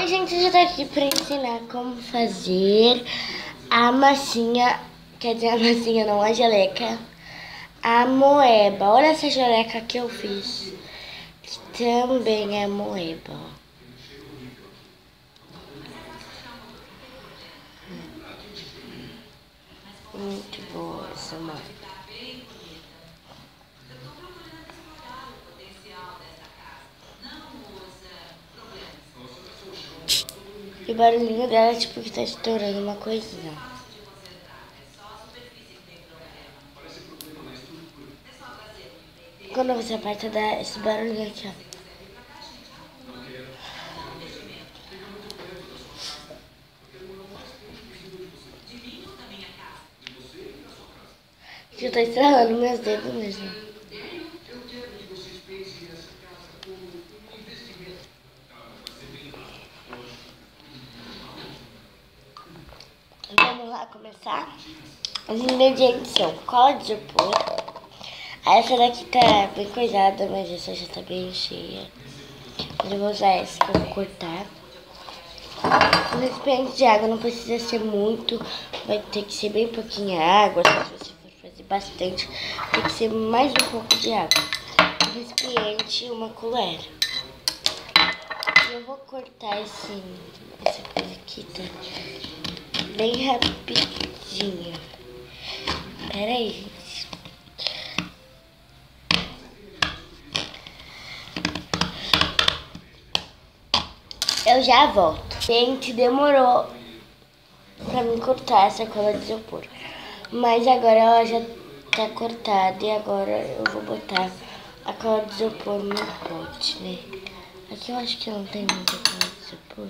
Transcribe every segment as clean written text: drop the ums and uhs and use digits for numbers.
A gente já tá aqui pra ensinar como fazer a massinha, quer dizer, a massinha não, a geleca, a moeba. Olha essa geleca que eu fiz, que também é moeba. Muito boa essa moeba. E o barulhinho dela é tipo que tá estourando uma coisinha. Quando você aperta, dá esse barulhinho aqui, ó. Que eu tô estralando meus dedos mesmo. Vamos lá começar? Os ingredientes são cola de isopor. Essa daqui tá bem coisada, mas essa já tá bem cheia. Eu vou usar essa que eu vou cortar. O recipiente de água não precisa ser muito, vai ter que ser bem pouquinha água. Se você for fazer bastante, tem que ser mais um pouco de água. O recipiente, uma colher. E eu vou cortar essa coisa aqui, tá? Bem rapidinho. Pera aí, gente. Eu já volto. Gente, demorou pra mim cortar essa cola de isopor. Mas agora ela já tá cortada e agora eu vou botar a cola de isopor no pote, né? Aqui eu acho que não tem muita cola de isopor.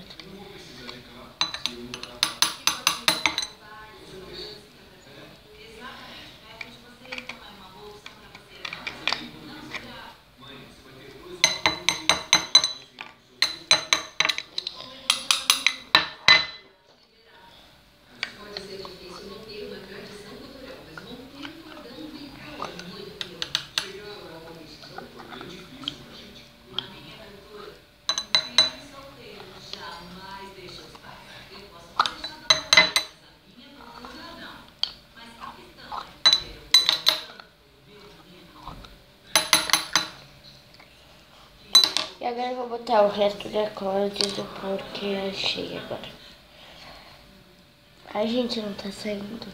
E agora eu vou botar o resto da cola de isopor que eu achei agora. Ai, gente, não tá saindo.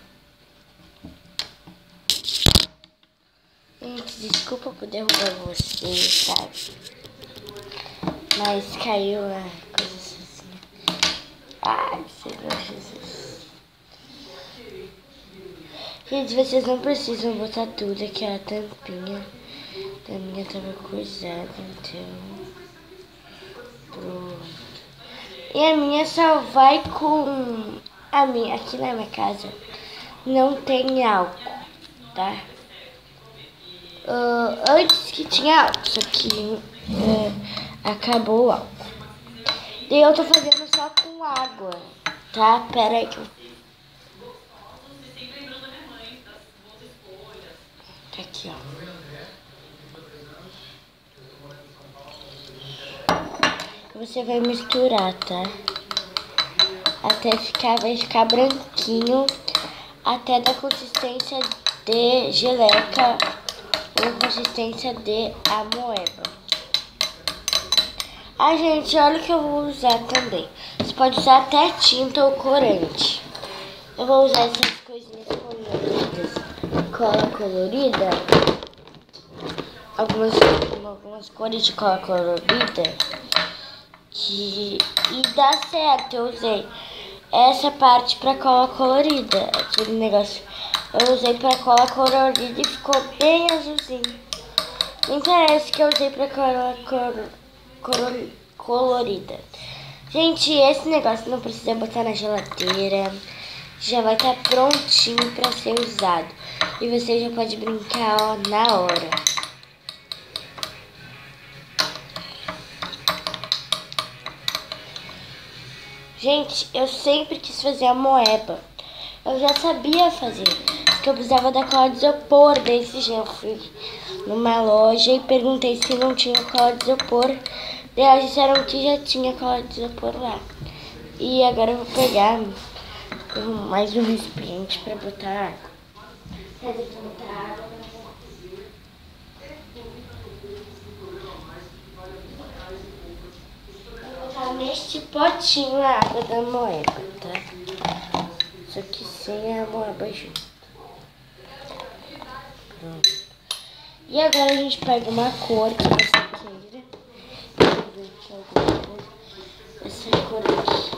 Gente, desculpa por derrubar vocês, sabe? Mas caiu a coisa assim. Ai, Senhor Jesus. Gente, vocês não precisam botar tudo aqui, a tampinha da minha tava coisada, então... Pronto. E a minha só vai com... A minha, aqui na minha casa, não tem álcool, tá? Antes que tinha álcool, só que acabou o álcool. Daí eu tô fazendo só com água, tá? Pera aí que eu... Aqui, ó. Você vai misturar, tá? Vai ficar branquinho, até da consistência de geleca ou consistência de amoeba. Ah, gente, olha o que eu vou usar também. Você pode usar até tinta ou corante. Eu vou usar essas coisinhas coloridas. Cola colorida. Algumas cores de cola colorida. E dá certo, eu usei essa parte pra cola colorida, aquele negócio. Eu usei pra cola colorida e ficou bem azulzinho. Nem parece que eu usei pra cola colorida. Gente, esse negócio não precisa botar na geladeira. Já vai estar prontinho pra ser usado. E você já pode brincar, ó, na hora. Gente, eu sempre quis fazer a moeba. Eu já sabia fazer, porque eu precisava da cola de isopor. Desse dia eu fui numa loja e perguntei se não tinha cola de isopor Daí elas disseram que já tinha cola de isopor lá. E agora eu vou pegar mais um recipiente pra botar água. Quer dizer, pra botar água. Vou botar neste potinho a água da moeba, tá? Só que sem a moeba junto. Pronto. E agora a gente pega uma cor que você queira. Essa cor aqui.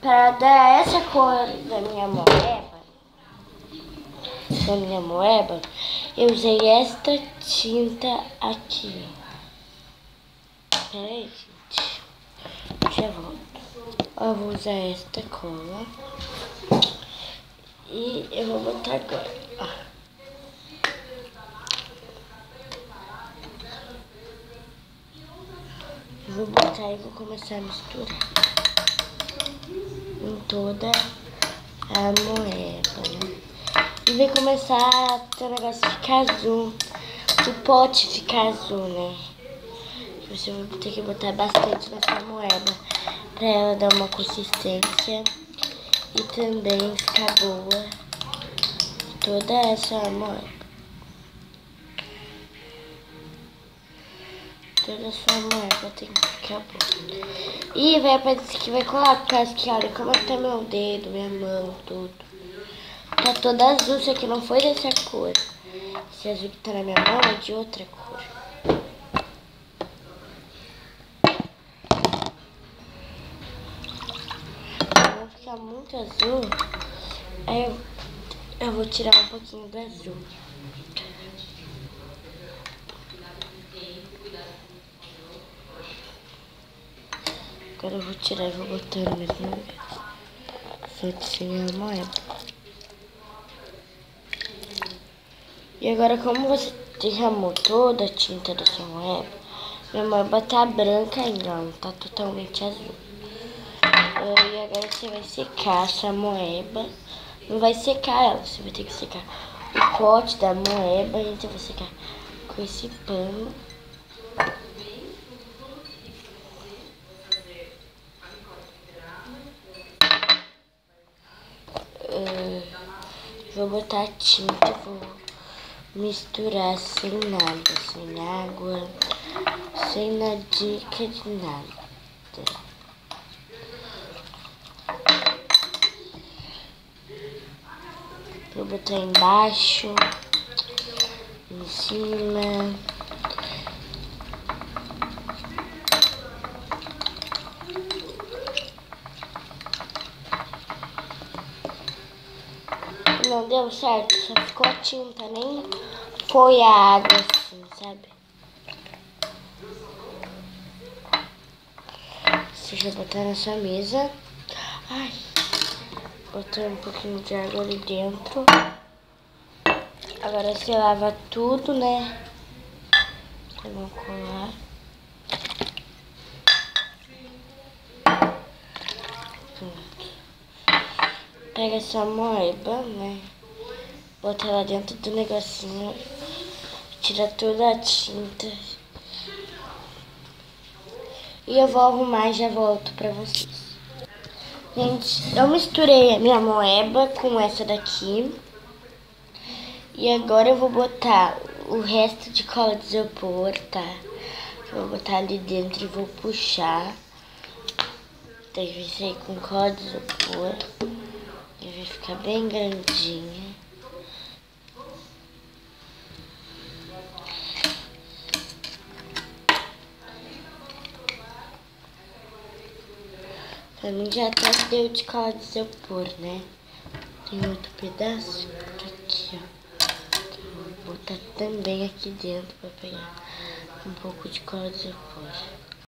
Para dar essa cor da minha moeba, eu usei esta tinta aqui. Peraí, gente. Já volto. Eu vou usar esta cola. E eu vou botar agora. Ó. Vou botar e vou começar a misturar em toda a moeba, né? E vai começar a ter o negócio ficar azul, o pote ficar azul, né? Você vai ter que botar bastante nessa moeba pra ela dar uma consistência e também ficar boa toda essa moeba. Toda essa moeba tem que ficar boa. E vai aparecer que vai colar, por causa que olha como tá meu dedo, minha mão, tudo. Tá toda azul, só que não foi dessa cor. Esse azul que tá na minha mão é de outra cor. Pra não ficar muito azul, aí eu vou tirar um pouquinho do azul. Agora eu vou tirar e vou botar no mesmo lugar. Só que sem a moeba. E agora, como você derramou toda a tinta da sua moeba, minha moeba tá branca ainda, não tá totalmente azul. E agora você vai secar essa moeba. Não vai secar ela, você vai ter que secar o pote da moeba. E então vai secar com esse pano. Vou botar a tinta, vou misturar sem nada, sem água, sem na dica de nada. Vou botar embaixo, em cima. Não deu certo, só ficou a tinta, nem foi a água assim, sabe? Você já botar na sua mesa. Ai, botar um pouquinho de água ali dentro. Agora você lava tudo, né? Eu vou colar. Pronto. Pega essa moeba, né? Bota ela dentro do negocinho. Tira toda a tinta. E eu vou arrumar e já volto pra vocês. Gente, eu misturei a minha moeba com essa daqui. E agora eu vou botar o resto de cola de isopor, tá? Eu vou botar ali dentro e vou puxar. Daí vai sair com cola de isopor. E vai ficar bem grandinha. Pra mim já até deu de cola de isopor, né? Tem outro pedaço aqui, ó. Então, vou botar também aqui dentro pra pegar um pouco de cola de isopor.